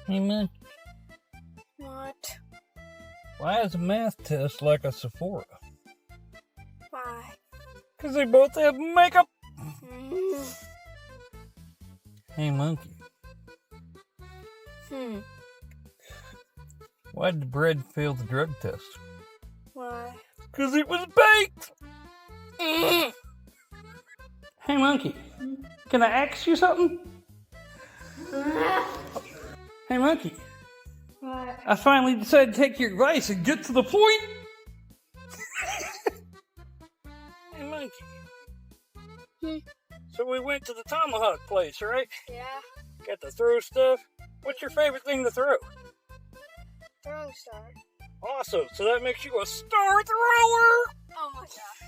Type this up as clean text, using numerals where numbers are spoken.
Hey, man. What? Why is a math test like a Sephora? Why? Because they both have makeup. Mm. Hey, monkey. Why did the bread fail the drug test? Why? Because it was baked. Hey, monkey. Can I ask you something? Hey, monkey. What? I finally decided to take your advice and get to the point. Hey, monkey. So we went to the tomahawk place, right? Yeah. Got to throw stuff. What's your favorite thing to throw? Throwing star. Awesome. So that makes you a star thrower. Oh my gosh.